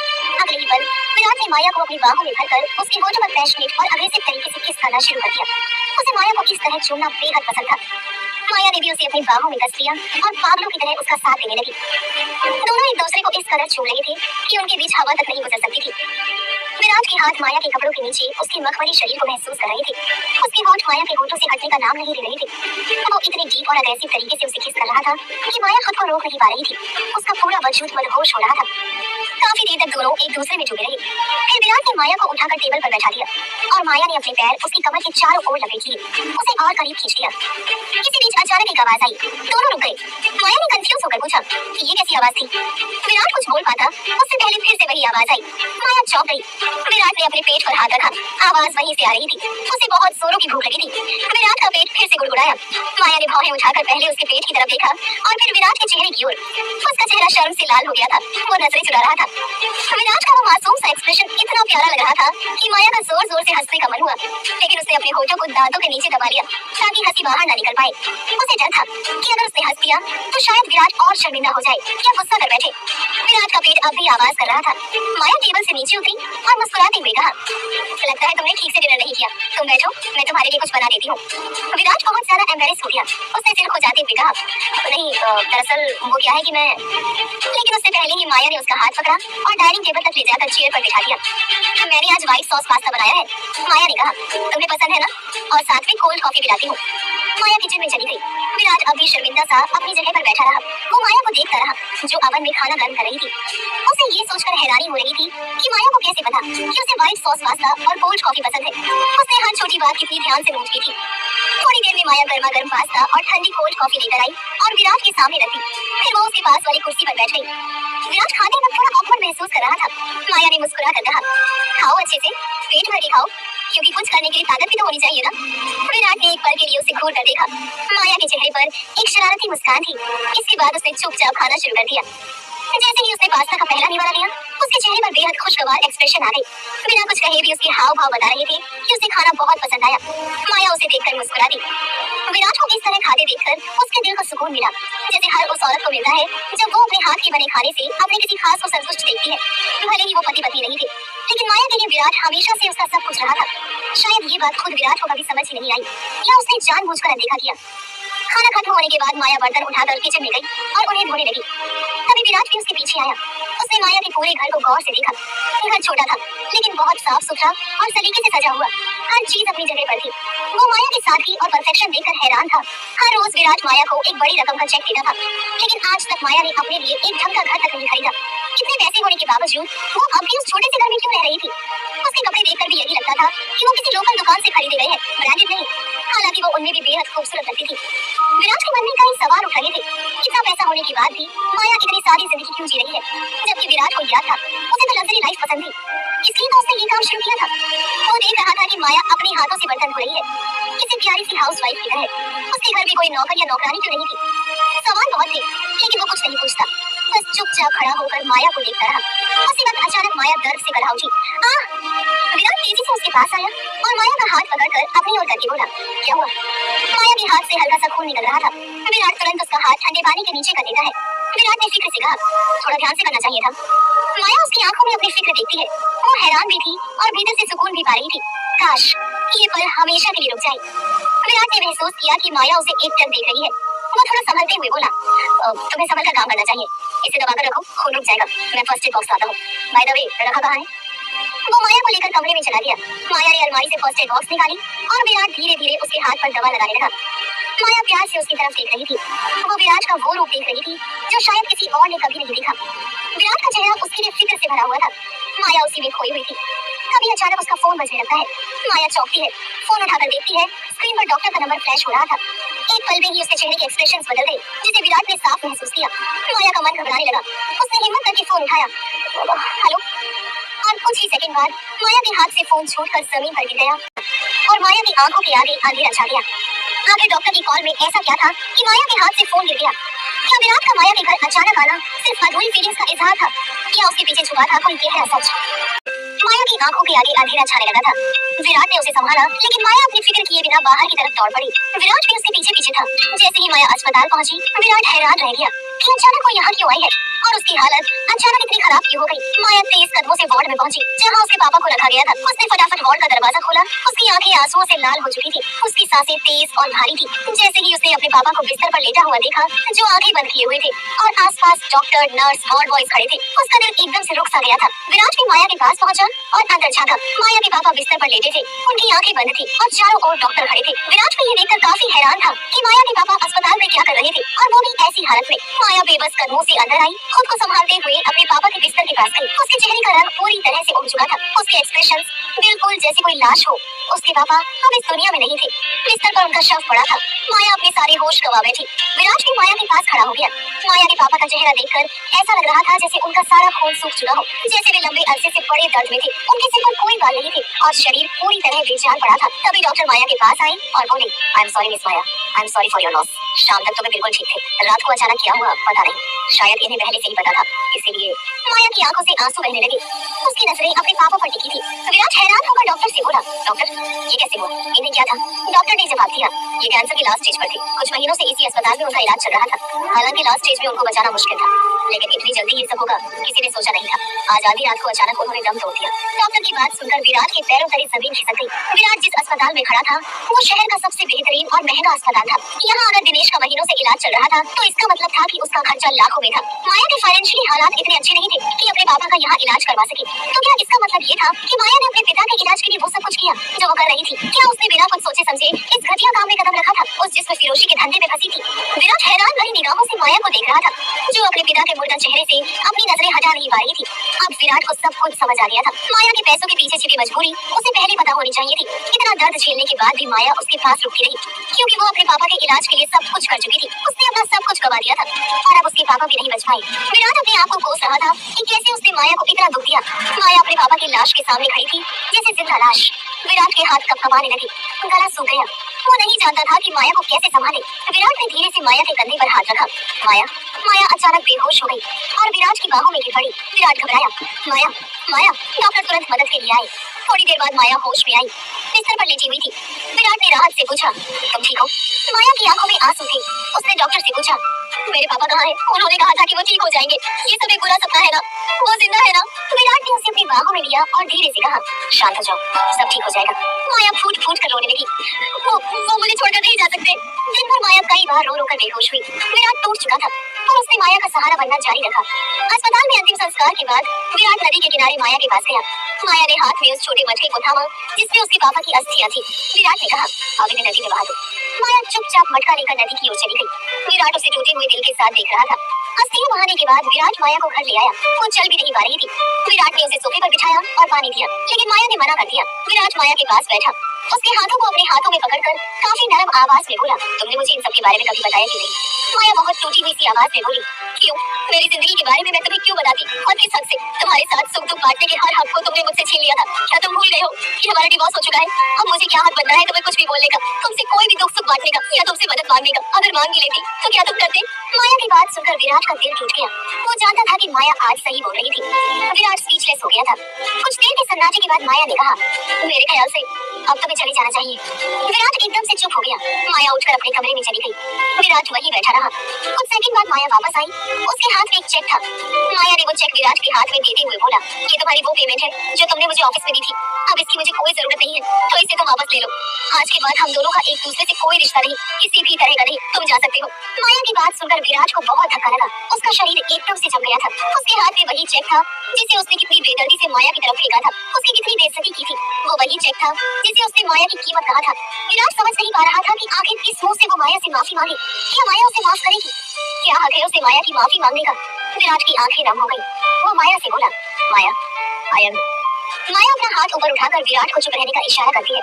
अगले ही पल विराट ने माया को अपनी बाहों में भरकर उसके होठों पर पैशनेट और अग्रेसिव तरीके से किस करना शुरू कर दिया। उसे माया को इस तरह चूमना बेहद पसंद था। माया ने भी उसे अपनी बाहों में कस लिया और पागलों की तरह उसका साथ देने लगी। दोनों एक दूसरे को इस कदर छू रहे थे कि उनके बीच हवा तक नहीं गुजर सकती थी। विराट के हाथ माया के कपड़ों के नीचे उसके मखमली शरीर को महसूस कर रहे थे। उसके होठ माया के होठों से हटने का नाम नहीं ले रहे थे। वो इतने डीप और अग्रेसिव तरीके से उसे किस कर रहा था कि माया खुद को रोक नहीं पा रही थी। उसका पूरा वजूद मदहोश हो रहा था। काफी देर तक दोनों एक दूसरे में डूबे रहे। फिर विराट ने माया को उठाकर टेबल पर बैठा दिया और माया ने अपने पैर उसकी कमर के चारों ओर लपेट लिए, उसे और करीब खींच लिया। इसी बीच अचानक एक आवाज आई, दोनों रुक गए। माया ने कंफ्यूज होकर पूछा कि ये कैसी आवाज थी। विराट कुछ बोल पाता उससे पहले फिर से वही आवाज आई। माया चौंक गई। विराट ने अपने पेट पर हाथ रखा, आवाज वहीं से आ रही थी। उसे बहुत जोरों की भूख लगी थी। विराट का पेट फिर से गुड़गुड़ाया। माया ने भौहें उठाकर पहले उसके पेट की तरफ देखा और फिर विराट के चेहरे की ओर। उसका चेहरा शर्म से लाल हो गया था, वो नजरें चुरा रहा था। विराट का वो मासूम सा एक्सप्रेशन इतना प्यारा लग रहा था कि माया का जोर जोर से हंसने का मन हुआ, लेकिन उसने अपने होठों को दांतों के नीचे दबा लिया ताकि हंसी बाहर ना निकल पाए। उसे डर था कि अगर उसने हंस दिया तो शायद विराट और शर्मिंदा हो जाए या गुस्सा कर बैठे। विराट का पेट अब भी आवाज कर रहा था। माया टेबल से नीचे उतरी और मुस्कुराते हुए कहा, लगता है तुमने ठीक से डिनर नहीं किया, तुम बैठो, मैं तुम्हारे लिए कुछ बना देती हूँ। विराट बहुत ज्यादा एम्बैरेस हो गया। उसने सिर खुजाते हुए कहा, नहीं दरअसल वो क्या है कि मैं। लेकिन उससे पहले ही माया ने उसका हाथ पकड़ा और डाइनिंग टेबल तक ले जाकर चेयर पर बिठा दिया। मैंने आज व्हाइट सॉस पास्ता बनाया है, माया ने कहा, तुम्हें पसंद है ना, और साथ में कोल्ड कॉफी पिलाती हूँ। माया किचन में चली गई। विराट अभी शर्मिंदा सा अपनी जगह पर बैठा रहा। वो माया को देखता रहा जो अवन में खाना गर्म कर रही थी। उसे ये सोचकर हैरानी हो रही थी कि माया को कैसे पता कि उसे व्हाइट सॉस पास्ता और कोल्ड कॉफी पसंद है। उसने हर छोटी बात कितनी ध्यान से नोट की थी। थोड़ी देर में माया गर्मा गर्म पास्ता और ठंडी कोल्ड कॉफी लेकर आई और विराट के सामने रख दी। फिर वो उसके पास वाली कुर्सी पर बैठ गई। विराट खाते वक्त थोड़ा ऑकवर्ड महसूस कर रहा था। माया ने मुस्कुरा कर कहा, खाओ अच्छे से, पेट भर के खाओ, क्योंकि कुछ करने के लिए ताकत भी तो होनी चाहिए ना। विराट ने एक पल के लिए उसे घूर कर देखा। माया के चेहरे पर एक शरारती मुस्कान थी। इसके बाद उसने चुपचाप खाना शुरू कर दिया। जैसे ही उसने पास्ता का पहला निवाला लिया, उसके चेहरे पर बेहद खुशगवार एक्सप्रेशन आ गए। बिना कुछ कहे भी उसके हाव भाव बता रहे थे कि उसे खाना बहुत पसंद आया। माया उसे देखकर मुस्कुरा दी। विराट को इस तरह खाते देखकर उसके दिल को सुकून मिला, जैसे हर उस औरत को मिलता है जब वो अपने हाथ के बने खाने से अपने किसी खास को संतुष्ट देखती है। भले ही वो पति पत्नी नहीं थे, लेकिन माया के लिए विराट हमेशा से उसका सब कुछ रहा था। शायद ये बात खुद विराट को कभी समझ ही नहीं आई, या उसने जानबूझकर अनदेखा किया। खाना खत्म होने के बाद माया बर्तन उठाकर किचन में गई और उन्हें धोने लगी। तभी विराट भी उसके पीछे आया। उसने माया के पूरे घर को गौर से देखा। घर छोटा था, लेकिन बहुत साफ सुथरा और सलीके से सजा हुआ। हर चीज अपनी जगह पर थी। वो माया की सादगी और परफेक्शन देखकर हैरान था। हर रोज विराट माया को एक बड़ी रकम का चेक देता था, लेकिन आज तक माया ने अपने लिए एक ढंग का घर तक नहीं खरीदा। इतने पैसे होने के बावजूद वो अब भी उस छोटे से घर में क्यों रह रही थी? उसके कपड़े देखकर भी यही लगता था कि वो किसी लोकल दुकान से खरीदे गए हैं, ब्रांडेड नहीं। हालांकि वो उनमें भी बेहद खूबसूरत लगती थी। विराट के मन में कई सवाल उठ रहे थे। इतना पैसा होने के बाद भी माया इतनी सादी जिंदगी क्यों जी रही है? जबकि विराट को याद था उसे तो लग्जरी लाइफ पसंद थी, इसलिए तो उसने ये काम शुरू किया था। वो देख रहा था कि माया अपने हाथों से बर्तन धो रही है, किसी प्यारी सी हाउसवाइफ की तरह। उसके घर में कोई नौकर या नौकरानी क्यों नहीं थी? सवाल बहुत थे, लेकिन वो कुछ नहीं पूछता, बस चुपचाप खड़ा होकर माया को देखता रहा। उसी वक्त अचानक माया दर्द से गड़हा उठी। विराट तेजी से उसके पास आया और माया का हाथ पकड़कर अपनी ओर करके बोला, क्या हुआ? माया के हाथ से हल्का सा खून निकल रहा था। विराट तुरंत उसका हाथ ठंडे पानी के नीचे कर देता है। विराट ने फिक्र से कहा, थोड़ा ध्यान से करना चाहिए था। माया उसकी आंखों में अपनी फिक्र देखती है। वो हैरान भी थी और भीतर से सुकून भी पा रही थी। काश ये पल हमेशा के लिए रुक जाए। विराट ने महसूस किया कि माया उसे एकटक देख रही है। वो थोड़ा संभलते हुए बोला, तुम्हें संभल कर काम करना चाहिए, इसे दबाकर रखो, खून रुक जाएगा। मैं फर्स्ट एड बॉक्स लाता हूँ। बाय द वे, रखा कहाँ है? वो माया को लेकर कमरे में चला गया। माया ने अलमारी से फर्स्ट एड बॉक्स निकाली और विराट धीरे धीरे उसके हाथ पर दवा लगाने लगा। माया प्यार से उसकी तरफ देख रही थी। वो विराट का वो रूप देख रही थी जो शायद किसी और ने कभी नहीं देखा। विराट का चेहरा उसके लिए फिक्र से भरा हुआ था। माया उसी में खोई हुई थी। तभी अचानक उसका फोन बजने लगता है। माया चौंकती है, फोन उठाकर देखती है, स्क्रीन पर डॉक्टर का नंबर फ्लैश हो रहा था। एक पल में ही उसके चेहरे के एक्सप्रेशंस बदल गए, जिसे विराट ने साफ महसूस किया। माया का मन घबराने लगा। उसने हिम्मत करके फोन उठाया। हेलो? और कुछ ही सेकंड बाद माया के हाथ से फोन छूटकर जमीन पर गिर गया और माया की आंखों के आगे अंधेरा छा गया। आखिर डॉक्टर की कॉल में ऐसा क्या था कि माया के हाथ से फोन गिर गया? क्या विराट का माया के घर अचानक आना सिर्फ अधूरी फीलिंग्स का इजहार था, या उसके पीछे छुपा था कोई गहरा सच? माया की आंखों के आगे अंधेरा छाने लगा था। विराट ने उसे संभाला, लेकिन माया अपनी फिक्र किए बिना बाहर की तरफ दौड़ पड़ी। विराट भी उसके पीछे पीछे था। जैसे ही माया अस्पताल पहुंची, विराट हैरान रह गया कि अचानक वो यहाँ क्यों आई है और उसकी हालत अचानक इतनी खराब क्यों हो गई। माया तेज कदमों से वार्ड में पहुंची, जहाँ उसके पापा को रखा गया था। उसने फटाफट वार्ड का दरवाजा खोला। उसकी आंखें आंसुओं से लाल हो चुकी थी। उसकी सांसें तेज और भारी थी। जैसे ही उसने अपने पापा को बिस्तर पर लेटा हुआ देखा, जो आंखें बंद किए हुए थे, और आसपास डॉक्टर, नर्स, वार्ड बॉयज खड़े थे, उसका दिल एकदम से रुक सा गया था। विराट भी माया के पास पहुंचा और अंदर झांका। माया के पापा बिस्तर पर लेटे थे, उनकी आंखें बंद थी और चारों ओर डॉक्टर खड़े थे। विराट को ये देखकर काफी हैरान था कि माया के पापा अस्पताल में क्या कर रहे थे, और वो भी ऐसी हालत में। माया बेबस कदमों से अंदर आई, खुद को संभालते हुए अपने पापा के बिस्तर के पास गई। उसके चेहरे का रंग पूरी तरह से उड़ चुका था। उसके एक्सप्रेशंस बिल्कुल जैसे कोई लाश हो। उसके पापा अब इस दुनिया में नहीं थे। बिस्तर पर उनका शव पड़ा था। माया अपने सारे होश गंवा बैठी। विराट भी माया के पास खड़ा हो गया। माया के पापा का चेहरा देखकर ऐसा लग रहा था जैसे उनका सारा खून सूख चुका हो, जैसे वे लंबे अरसे से बड़े दर्द में थे। उनके सिर पर कोई बाल नहीं थे और शरीर पूरी तरह बेजान पड़ा था। तभी डॉक्टर माया के पास आई और बोले, I am sorry miss Maya, I am sorry for your loss. शाम तक तो वे बिल्कुल ठीक थे, रात को अचानक क्या हुआ पता नहीं, शायद इन्हें पहले से ही पता था, इसीलिए। माया की आंखों से आंसू बहने लगे। उसकी नजरें अपने पापा पर टिकी थी। विराट हैरान होकर डॉक्टर से बोला, डॉक्टर ये कैसे हुआ, इन्हें क्या था? डॉक्टर ने जवाब दिया, ये कैंसर की लास्ट स्टेज पर थे। कुछ महीनों से इसी अस्पताल में उनका इलाज चल रहा था। हालांकि लास्ट स्टेज में उनको बचाना मुश्किल था, लेकिन इतनी जल्दी ये सब होगा किसी ने सोचा नहीं था। आज आधी रात को अचानक उन्होंने दम तोड़ दिया। डॉक्टर की बात सुनकर विराट के पैरों तले जमीन खिसक गई। विराट जिस अस्पताल में खड़ा था, वो शहर का सबसे बेहतरीन और महंगा अस्पताल था। यहाँ अगर दिनेश का महीनों से इलाज चल रहा था, तो इसका मतलब था कि उसका खर्चा लाखों में था। माया के फाइनेंशियली हालात इतने अच्छे नहीं थे कि अपने पापा का यहाँ इलाज करवा सके। तो क्या इसका मतलब ये था कि माया ने अपने पिता के इलाज के लिए वो सब कुछ किया जो वो कर रही थी? क्या उसने बिना कुछ सोचे समझे इस घटिया काम में कदम रखा था, उस जिस्म फिरोशी के धंधे में फंसी थी? विराट हैरान भरी निगाहों से माया को देख रहा था, जो अपने पिता के मुर्दा चेहरे से अपनी नजरें हटा नहीं पा रही थी। अब विराट को सब कुछ समझ आ गया था। माया के पैसों के पीछे छिपी मजबूरी उसे पहले पता होनी चाहिए थी। इतना दर्द झेलने के बाद भी माया उसके पास रुकती रही, क्योंकि वो अपने पापा के इलाज के लिए सब कुछ कर चुकी थी। उसने अपना सब कुछ गवा दिया था और अब उसके पापा भी नहीं बच पाए। विराट अपने आप को कोस रहा था कि कैसे उसने माया को इतना दुख दिया। माया अपने पापा की लाश के सामने खड़ी थी जैसे जिंदा लाश। विराट के हाथ कपकपाने लगे, गला सूख गया। वो नहीं जानता था कि माया को कैसे संभाले। विराट ने धीरे से माया के कंधे पर हाथ रखा। माया माया अचानक बेहोश हो गई और विराट की बाहों में गिर पड़ी। विराट घबराया। माया माया डॉक्टर तुरंत मदद के लिए आए। थोड़ी देर बाद माया होश में आई, बिस्तर पर लेटी हुई थी। विराट ने राहत से पूछा, तुम ठीक हो? माया की आंखों में आंसू थे। उसने डॉक्टर से पूछा, मेरे पापा कहाँ हैं? उन्होंने कहा था कि वो ठीक हो जाएंगे। ये सब एक बुरा सपना है ना? वो जिंदा है ना? विराट ने उसे अपनी बाहों में लिया और धीरे से कहा, शांत हो जाओ, सब ठीक हो जाएगा। माया फूट फूट कर रोने लगी। वो मुझे छोड़कर नहीं जा सकते। दिन भर माया कई बार रो रो कर बेहोश हुई। विराट टूट चुका था और उसने माया का सहारा बनना जारी रखा। अस्पताल में अंतिम संस्कार के बाद विराट नदी के किनारे माया के पास गया। माया ने हाथ में उस छोटे मटके को थामा जिसमें उसके पापा की अस्थियां थी। विराट ने कहा, अब इन्हें नदी में बहा दो। माया चुपचाप मटका लेकर नदी की ओर चली गई। विराट उसे टूटे हुए दिल के साथ देख रहा था। अस्थियां बहाने के बाद विराट माया को घर ले आया। वो चल भी नहीं पा रही थी। विराट ने उसे सोफे पर बिठाया और पानी दिया, लेकिन माया ने मना कर दिया। विराट माया के पास बैठा, उसके हाथों को अपने हाथों में पकड़कर काफी नरम आवाज में बोला, तुमने मुझे इन सब के बारे में कभी बताया क्यों नहीं? माया बहुत टूटी हुई सी आवाज में बोली, क्यों? मेरी जिंदगी के बारे में मैं तुम्हें क्यों बताती और किस हक से? तुम्हारे साथ सुख दुख बांटने के हर हक को तुमने मुझसे छीन लिया था। क्या तुम भूल गए हो कि हमारा डिवोर्स हो चुका है? अब मुझे क्या हक बनना है तुम्हें कुछ भी बोलने का, तुमसे कोई भी दुख सुख बांटने का या तुमसे मदद मांगने का? अगर मांग भी लेती तो क्या तुम करते? माया की बात सुनकर विराट का दिल टूट गया। वो जानता था कि माया आज सही बोल रही थी। विराट स्पीचलेस हो गया था। कुछ देर के सन्नाटे के बाद माया ने कहा, मेरे ख्याल से अब तुम्हें चले जाना चाहिए। विराट एकदम से चुप हो गया। माया उठकर अपने कमरे में चली गई। विराट वहीं बैठा रहा। कुछ सेकंड बाद माया वापस आई। उसके हाथ में एक चेक था। माया ने वो चेक विराट के हाथ में देते हुए बोला, ये तुम्हारी वो पेमेंट है जो तुमने मुझे ऑफिस में दी थी। अब इसकी मुझे कोई जरूरत नहीं है, तो इसे तुम वापस ले लो। आज के बाद हम दोनों का एक दूसरे से कोई रिश्ता नहीं, किसी भी तरह का नहीं। तुम जा सकते हो। माया की बात सुनकर विराट को बहुत धक्का लगा। उसका शरीर एकदम से जम गया था। उसके हाथ में वही चेक था जिसे उसने कितनी बेदर्दी से माया की तरफ फेंका था। उसकी कितनी बेइज्जती की थी। वो वही चेक था जिसे उसने माया की कीमत कहा था। विराट समझ नहीं पा रहा था कि आखिर किस मुंह से वो माया से माफी मांगे। क्या माया उसे माफ करेगी? क्या हक है उसे माया की माफी मांगने का? विराट की आंखें नम हो गई। वो माया से बोला, माया आई एम। माया अपना हाथ ऊपर उठाकर विराट को चुप रहने का इशारा करती है।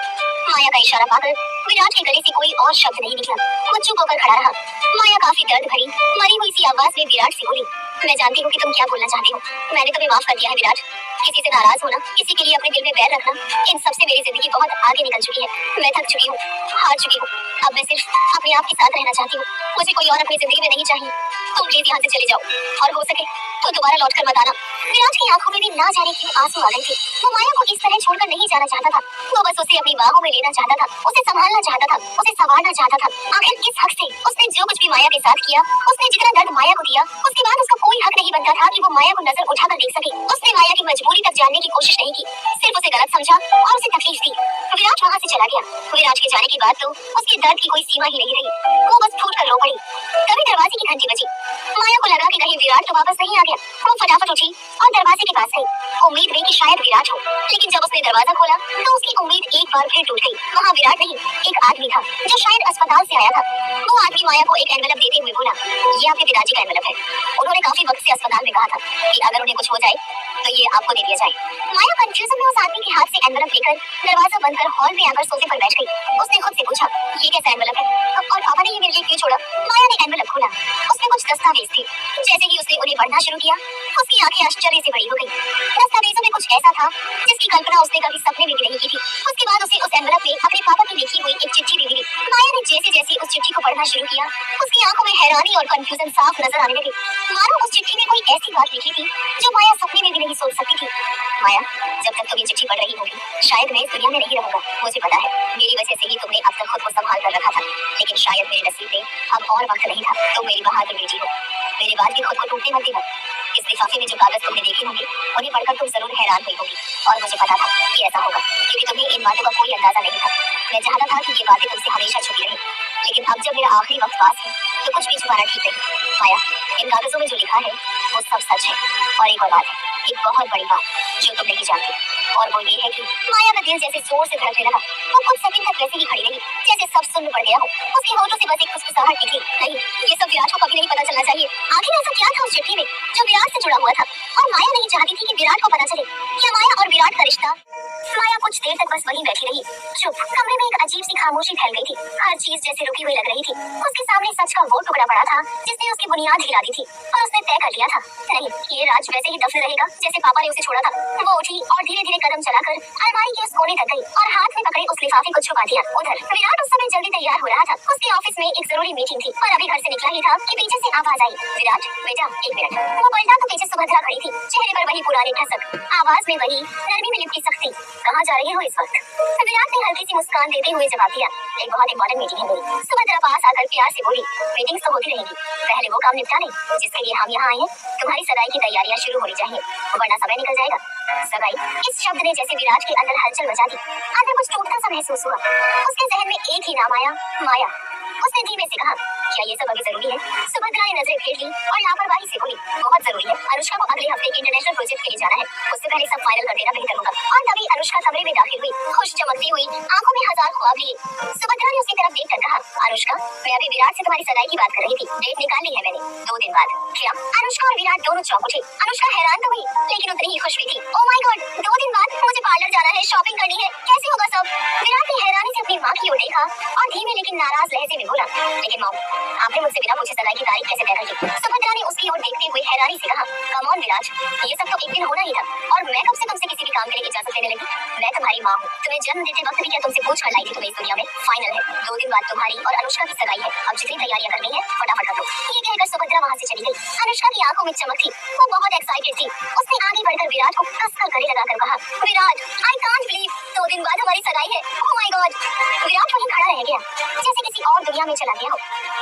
माया का इशारा पाकर विराट के गले से कोई और शब्द नहीं निकला। वो चुप होकर खड़ा रहा। माया काफी दर्द भरी मरी हुई सी आवाज में विराट से बोली, मैं जानती हूँ कि तुम क्या बोलना चाहते हो। मैंने तुम्हें माफ कर दिया है विराट। किसी से नाराज होना, किसी के लिए अपने दिल में बैर रखना, इन सब से मेरी जिंदगी बहुत आगे निकल चुकी है। मैं थक चुकी हूँ, हार चुकी हूँ। अब मैं सिर्फ अपने आप के साथ रहना चाहती हूँ। मुझे कोई और अपनी जिंदगी में नहीं चाहिए। तुम प्लीज यहाँ से चले जाओ और हो सके तो दोबारा लौट कर मत आना। विराट की आंखों में भी ना जाने क्यों आंसू आ गए थे। वो माया को इस तरह छोड़कर नहीं जाना चाहता था। वो बस उसे अपनी बाहों में लेना चाहता था, उसे संभालना चाहता था, उसे संवारना चाहता था। आखिर किस हक से? उसने जो कुछ भी माया के साथ किया, उसने जितना दर्द माया को दिया, उसके बाद उसका कोई हक नहीं बनता था कि वो माया को नजर उठाकर देख सके। उसने माया की मजबूरी तक जानने की कोशिश नहीं की, सिर्फ उसे गलत समझा और उसे तकलीफ दी। विराट वहाँ से चला गया। विराट के जाने के बाद तो उसके दर्द की कोई सीमा ही नहीं रही। वो बस फूट कर रो पड़ी। तभी दरवाजे की घंटी बजी। माया को लगा कि कहीं विराट तो वापस नहीं आ गया। वो फटाफट उठी और दरवाजे के पास गई, उम्मीद में कि शायद विराट हो। लेकिन जब उसने दरवाजा खोला तो उसकी उम्मीद एक बार फिर टूट गई। वहाँ विराट नहीं, एक आदमी था जो शायद अस्पताल से आया था। वो आदमी माया को एक एनवेलप देते हुए बोला, ये आपके पिताजी का एनवेलप है। उन्होंने काफी वक्त से अस्पताल में कहा था कि अगर उन्हें कुछ हो जाए तो ये आपको दे दिया जाए। माया कंफ्यूजन में उस आदमी के हाथ से एनवेलप लेकर दरवाजा बंद कर हॉल में आकर सोफे पर बैठ गई। उसने खुद से पूछा, ये कैसा एनवेलप है और पापा ने ये मेरे लिए क्यों छोड़ा? माया ने एनवेलप खोला। उसमें कुछ दस्तावेज थे। जैसे ही उसने उन्हें पढ़ना शुरू किया, उसकी आंखें आश्चर्य से बड़ी हो गई। दस्तावेजों में कुछ ऐसा था जिसकी कल्पना उसने कभी सपने में भी नहीं की थी। उसके बाद उसे उस एनवेलप में अपने पापा की लिखी हुई एक चिट्ठी भी मिली। माया ने जैसे जैसे उस चिट्ठी को पढ़ना शुरू किया, उसकी आंखों में हैरानी और कंफ्यूजन साफ नजर आने लगे। मानो उस चिट्ठी में कोई ऐसी बात लिखी थी जो माया सपने में भी नहीं सोच सकती थी। माया, जब तक तुम ये चिट्ठी पढ़ रही होगी, शायद मैं इस दुनिया में नहीं रहूंगा। मुझे पता है मेरी वजह से ही तुमने अब तक खुद को संभाल कर रखा था, लेकिन शायद मेरे नसीब में अब और वक्त नहीं था। तुम मेरी बहादुर बेटी हो। मेरे बाद भी खुद को टूटने मत देना। इस लिफाफे में जो कागज तुमने देखे होंगे, उन्हें पढ़कर तुम जरूर हैरान हुई होगी। और मुझे पता था कि ऐसा होगा, क्योंकि तुम्हें इन बातों का कोई अंदाजा नहीं था। मैं चाहता था कि ये बातें तुमसे हमेशा छुपी रही, लेकिन अब जब मेरा आखिरी वक्त पास है तो कुछ भी छुपाना ठीक नहीं। माया, इन कागजों में जो लिखा है वो सब सच है। और एक और बात है, एक बहुत बड़ी बात जो तुम नहीं जानती, और वो ये है कि माया का दिल जैसे जोर से धड़कने लगा। वो कुछ सेकंड तक वैसे ही खड़ी रही, जैसे सब सुन्न पड़ गया हो। उसके होठों से बस एक फुसफुसाहट निकली, नहीं, ये सब विराट को कभी नहीं पता चलना चाहिए। आखिर ऐसा क्या था उस चिट्ठी में जो विराट से जुड़ा हुआ था और माया नहीं चाहती थी कि विराट को पता चले? क्या माया और विराट का रिश्ता? माया कुछ देर तक बस वहीं बैठी रही, चुप। कमरे में एक अजीब सी खामोशी फैल गई थी। हर चीज जैसे रुकी हुई लग रही थी। उसके सामने सच का वो टुकड़ा पड़ा था जिसने उसकी बुनियाद हिला दी थी, और उसने तय कर लिया था, नहीं, ये राज वैसे ही दफन रहेगा जैसे पापा ने उसे छोड़ा था। वो उठी और धीरे धीरे कदम चलाकर अलमारी के उस कोने तक गई और हाथ में पकड़े उस लिफाफे को छुपा दिया। उधर विराट उस समय जल्दी तैयार हो रहा था। उसके ऑफिस में एक जरूरी मीटिंग थी, पर अभी घर से निकला ही था कि पीछे से आवाज आई, विराट बेटा एक मिनट। वो पलटा तो पीछे सुभद्रा खड़ी थी, चेहरे पर वही पुरानी ठसक, आवाज में वही नरमी में लिपटी सख्ती। कहाँ जा रही हो इस वक्त? विराट ने हल्की सी मुस्कान देते हुए जवाब दिया, एक बहुत इंपॉर्टेंट मीटिंग है मेरी। सुभद्रा पास आकर प्यार से बोली, मीटिंग्स तो होती रहेंगी, पहले वो काम निपटा लें जिसके लिए हम यहाँ आए हैं। तुम्हारी सगाई की तैयारियां शुरू होनी चाहिए, वरना समय निकल जाएगा। सगाई, इस शब्द ने जैसे विराट के अंदर हलचल मचा दी। अंदर कुछ टूटता सा महसूस हुआ। उसके जहन में एक ही नाम आया, माया। उसने धीमे से कहा, क्या ये सब अभी जरूरी है? सुभद्रा ने नजरें फेर ली और लापरवाही से बोली, बहुत जरूरी है। अनुष्का को अगले हफ्ते के इंटरनेशनल प्रोजेक्ट के लिए जाना है, उससे पहले सब फाइनल कर देना बेहतर होगा। और तभी अनुष्का कमरे में दाखिल हुई, खुश चमकती हुई, आंखों में हजार ख्वाब लिए। सुभद्रा ने उसकी तरफ देखकर कहा, अनुष्का, मैं अभी विराट से तुम्हारी सगाई की बात कर रही थी, डेट निकाल ली है मैंने, 2 दिन बाद। क्या? अनुष्का और विराट दोनों चौंक उठे। अनुष्का हैरान तो हुई, लेकिन उतनी ही खुश भी थी। ओह माय गॉड, 2 दिन बाद मुझे पार्लर जाना है, शॉपिंग करनी है, कैसे होगा सब? विराट ने हैरानी से अपनी माँ की ओर देखा और धीमे लेकिन नाराज लहजे में बोला, लेकिन मॉम, आपने मुझसे बिना पूछे सगाई की तारीख कैसे तय कर ली? सुभद्रा ने उसकी ओर देखते हुए हैरानी से कहा, कम ऑन विराट, ये सब तो एक दिन होना ही था, और मैं कब से तुमसे किसी भी काम के लिए इजाजत लेने लगी? मैं तुम्हारी माँ हूँ, तुम्हें जन्म देते वक्त भी क्या तुमसे पूछ कर लाई थी तुम्हें इस दुनिया में? फाइनल है, 2 दिन बाद तुम्हारी और अनुष्का की सगाई है, अब जितनी तैयारियां करनी है फटाफट कर लो। ये कहकर सुभद्रा वहाँ से चली गई। अनुष्का की आंखों में चमक थी, वो बहुत एक्साइटेड थी। उसने आगे बढ़कर विराट को कसकर गले लगाकर कहा, विराट, आई कांट बिलीव, 2 दिन बाद हमारी सगाई है, ओह माय गॉड। विराट वहीं खड़ा रह गया, जैसे किसी और दुनिया में चला गया हो।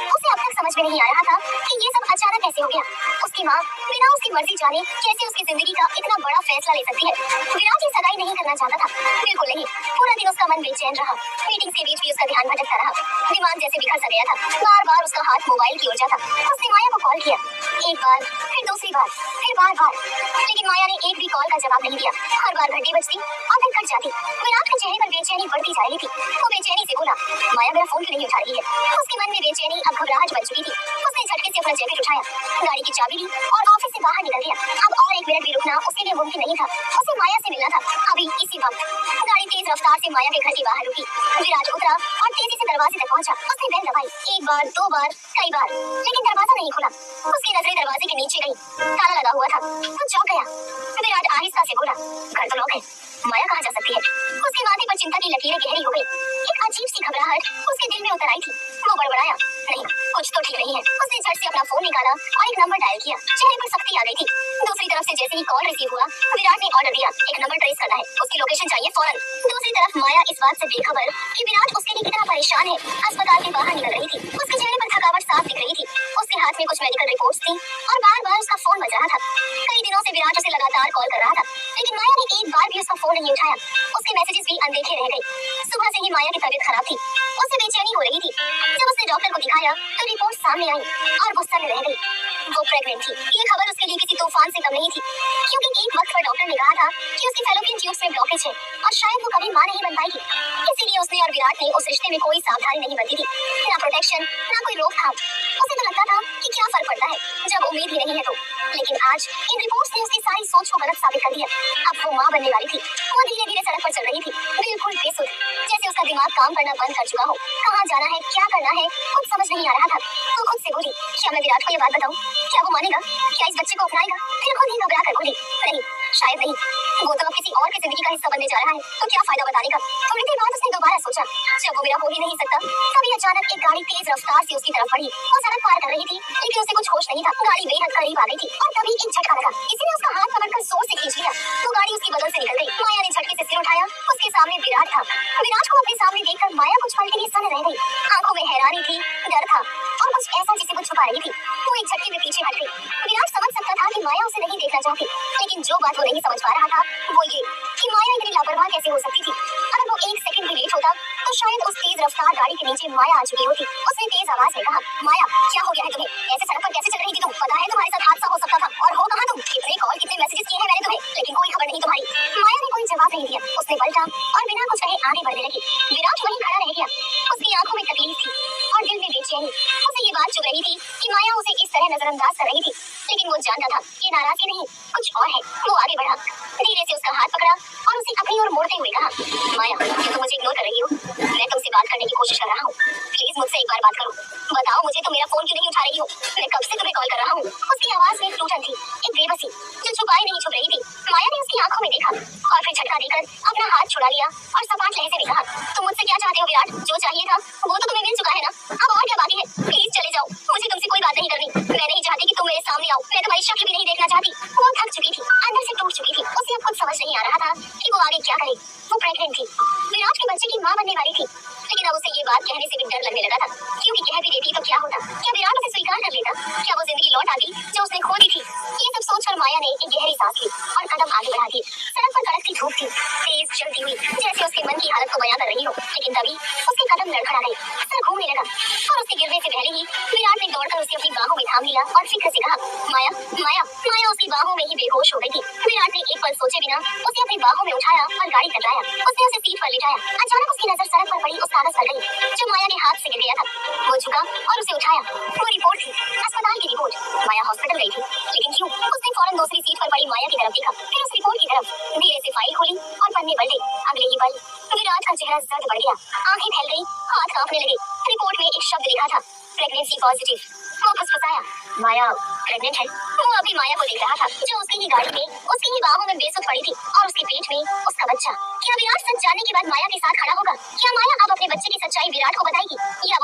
उसे अब तक समझ में नहीं आ रहा था कि ये सब अचानक कैसे हो गया। उसकी माँ बिना उसकी मर्जी जाने कैसे उसकी जिंदगी का इतना बड़ा फैसला ले सकती है। विराट ये सगाई नहीं करना चाहता था, बिल्कुल नहीं। पूरा दिन उसका मन बेचैन रहा, मीटिंग के बीच भी उसका ध्यान भटकता रहा, दिमाग जैसे बिखर सा गया था। बार बार उसका हाथ मोबाइल की ओर जाता। उसने माया को कॉल किया, एक बार, फिर दूसरी बार, फिर बार, लेकिन माया ने एक भी कॉल का जवाब नहीं दिया। हर बार घंटी बजती और फिर कट जाती। विराट के चेहरे पर बेचैनी बढ़ती जा रही थी। वो बेचैनी से बोला, माया मेरा फोन क्यों नहीं उठा रही है? उसके मन में बेचैनी अब घबराहट बन चुकी थी। उसने झटके से अपना जैकेट उठाया, गाड़ी की चाबी ली और ऑफिस से बाहर निकल गया। अब और 1 मिनट भी रुकना उसके लिए मुमकिन नहीं था। उसे माया से मिलना था, अभी इसी वक्त। गाड़ी तेज रफ्तार से माया के घर के बाहर रुकी। विराट उतरा और तेजी से दरवाजे तक पहुंचा। उसने बेल दबाई, 1 बार, 2 बार, कई बार, लेकिन दरवाजा नहीं खुला। उसकी नजरें दरवाजे के नीचे गई, ताला लगा हुआ था। वो चौंक गया। विराट आहिस्ता से बोला, घर तो लॉक है, माया कहाँ जा सकती है? उसके माथे पर चिंता की लकीरें गहरी हो गई। एक अजीब सी घबराहट उसके दिल में उतर आई थी। वो बड़बड़ाया, नहीं, कुछ तो ठीक नहीं है। उसने झट से अपना फोन निकाला और एक नंबर डायल किया। चेहरे पर सख्ती आ गई थी। दूसरी तरफ से जैसे ही कॉल रिसीव हुआ, विराट ने ऑर्डर दिया, एक नंबर ट्रेस करना है, उसकी लोकेशन चाहिए फौरन। दूसरी तरफ माया इस बात से बेखबर कि विराट उसके लिए कितना परेशान है, अस्पताल के बाहर निकल रही थी। उसके चेहरे पर थकावट साफ दिख रही थी। उसके हाथ में कुछ मेडिकल रिपोर्ट्स थी और बार बार उसका फोन बज रहा था। कई दिनों से विराट उसे लगातार कॉल कर रहा था, लेकिन माया ने एक बार भी उसका फोन नहीं उठाया। उसके मैसेजेस भी अनदेखे रह गए। सुबह से ही माया की तबीयत खराब थी, उसे बेचैनी हो रही थी। जब उसने डॉक्टर को दिखाया तो रिपोर्ट सामने आई और वो सन्न रह गई। वो प्रेग्नेंट थी। ये खबर उसके लिए किसी तूफान से कम नहीं थी, क्योंकि एक वक्त पर डॉक्टर ने कहा था कि उसकी फैलोपियन ट्यूब्स में ब्लॉकेज है और शायद वो कभी मां नहीं बन पाएगी। इसीलिए उसने और विराट ने उस रिश्ते में कोई सावधानी नहीं बरती थी, ना प्रोटेक्शन, ना कोई रोकथाम। उसे तो लगता था कि क्या फर्क पड़ता है जब उम्मीद ही नहीं है तो। लेकिन आज इन रिपोर्ट्स ने उसकी सारी सोच को गलत साबित कर दिया। अब वो मां बनने वाली थी। वो धीरे धीरे सड़क पर चल रही थी, बिल्कुल बेसुध, जैसे उसका दिमाग काम करना बंद कर चुका हो। कहाँ जाना है, क्या करना है, कुछ समझ नहीं आ रहा था। वो खुद से बोली, क्या मैं विराट को ये बात बताऊं? क्या वो मानेगा? क्या इस बच्चे को अपनाएगा? फिर खुद ही घबरा कर बोली, नहीं, शायद नहीं। वो तो अब किसी और की जिंदगी का हिस्सा बनने जा रहा है, तो क्या फायदा बताने का? थोड़ी देर बाद उसने दोबारा सोचा, जब वो मेरा हो ही नहीं सकता। तभी अचानक एक गाड़ी तेज रफ्तार से उसकी तरफ बढ़ी। वो सड़क पार कर रही थी, लेकिन उसे कुछ होश नहीं था। गाड़ी बेहद करीब आ गई थी और तभी एक झटका लगा। किसी ने उसका हाथ पकड़कर जोर से खींच लिया, तो गाड़ी उसकी बगल से निकल गई। माया ने झटके से सिर उठाया। उसके सामने विराट था। विराट को अपने सामने देखकर माया कुछ पल के लिए सन्न रह गई। आंखों में हैरानी थी, डर था और कुछ ऐसा जिसे वो छुपा रही थी। वो एक झटके में पीछे हट गई। विराट समझ सकता था कि माया उसे नहीं देखना चाहती, लेकिन जो बात वो नहीं समझ पा रहा था वो ये कि माया इतनी लापरवाह कैसे हो सकती थी। अगर वो 1 सेकंड भी लेट होता तो शायद उस तेज रफ्तार गाड़ी के नीचे माया आ चुकी होती। उसने तेज आवाज में कहा, माया, क्या हो गया है तुम्हें? ऐसे सड़क पर कैसे चल रही थी तुम? पता है तुम्हारे साथ हादसा हो सकता था। और हो कहाँ तुम? कितने कॉल, कितने मैसेजेस किए हैं मैंने तुम्हें, लेकिन कोई खबर नहीं तुम्हारी। माया ने कोई जवाब नहीं दिया। उसने पलटा और बिना कुछ कहे आगे बढ़ने लगी। विराट वहीं खड़ा रह गया। उसकी आंखों में तकलीफ थी और दिल में बेचैनी। उसे ये बात चुभ रही थी कि माया उसे इस तरह नजरअंदाज कर रही थी, लेकिन वो जानता था ये नाराजगी नहीं, कुछ और है। वो आगे बढ़ा। धीरे से उसका हाथ पकड़ा और उसे अपनी ओर मोड़ते हुए कहा, माया, क्या तुम मुझे इग्नोर कर रही हो? मैं तुमसे बात करने की कोशिश कर रहा हूँ। प्लीज मुझसे एक बार बात करो। बताओ मुझे, तुम मेरा फोन क्यों नहीं उठा रही हो? मैं कब से तुम्हें कॉल कर रहा हूँ। उसकी आवाज में टूटन थी, एक बेबसी जो छुपाए नहीं छुप रही थी। माया ने उसकी आंखों में देखा और फिर झटका देकर अपना हाथ छुड़ा लिया और सपाट लहजे में कहा, तुम मुझसे क्या चाहते हो विराट? जो चाहिए था वो तो तुम्हें मिल चुका है ना, अब और क्या बाकी है? प्लीज चले जाओ, मुझे तुमसे कोई बात नहीं करनी। मैं नहीं चाहती कि तुम मेरे सामने आओ, मैं तुम्हारी शक्ल भी नहीं देखना चाहती। वो थक चुकी थी, अंदर से टूट चुकी थी। उसे अब कुछ समझ नहीं आ रहा था कि वो आगे क्या करे। वो प्रेग्नेंट थी, विराट के बच्चे की मां बनने वाली थी, लेकिन अब उसे ये बात कहने से भी डर लगने लगा था, क्योंकि कह भी देती तो क्या होता? क्या विराट उसे स्वीकार कर लेता? क्या वो जिंदगी लौट आती जो उसने खो दी थी? ये सब सोचकर माया ने एक गहरी सांस ली और कदम आगे बढ़ा दिए। सड़क पर कड़कती धूप थी, तेज चलती हुई, जैसे उसके मन की हालत को बयां कर रही हो। लेकिन तभी उसके कदम लड़खड़ा गए, सर घूमने लगा और उसके गिरने से पहले ही विराट ने दौड़कर उसे अपनी बाहों में थाम लिया और फिक्र से कहा, माया, माया। माया उसकी बाहों में ही बेहोश हो गई थी। विराट ने एक पल सोचे बिना उसे अपनी बाहों में उठाया और गाड़ी तक लाया। उसने उसे सीट पर लिटाया। अचानक उसकी नजर सड़क पर पड़ी उस कागज पर गई जो माया के हाथ से गिर गया था। वो झुका और उसे उठाया। वो रिपोर्ट थी, अस्पताल की रिपोर्ट। माया हॉस्पिटल गई थी, लेकिन क्यों? उसने फौरन दूसरी सीट पर पड़ी माया की तरफ देखा, फिर उस रिपोर्ट की तरफ। धीरे से फाइल खोली और पन्ने पलटे। अगले ही पल विराट का चेहरा जर्द बढ़ गया, आंखें फैल गई, हाथ कांपने लगे। रिपोर्ट में एक शब्द लिखा था, प्रेगनेंसी पॉजिटिव। वो फुसफुसाया, माया प्रेग्नेंट है। वो अभी माया को देख रहा था जो उसकी ही गाड़ी में, उसकी ही बाहों में बेसुध पड़ी थी और उसके पेट में उसका बच्चा। क्या विराट सच जानने के बाद माया के साथ खड़ा होगा? क्या माया अब अपने बच्चे की सच्चाई विराट को बताएगी या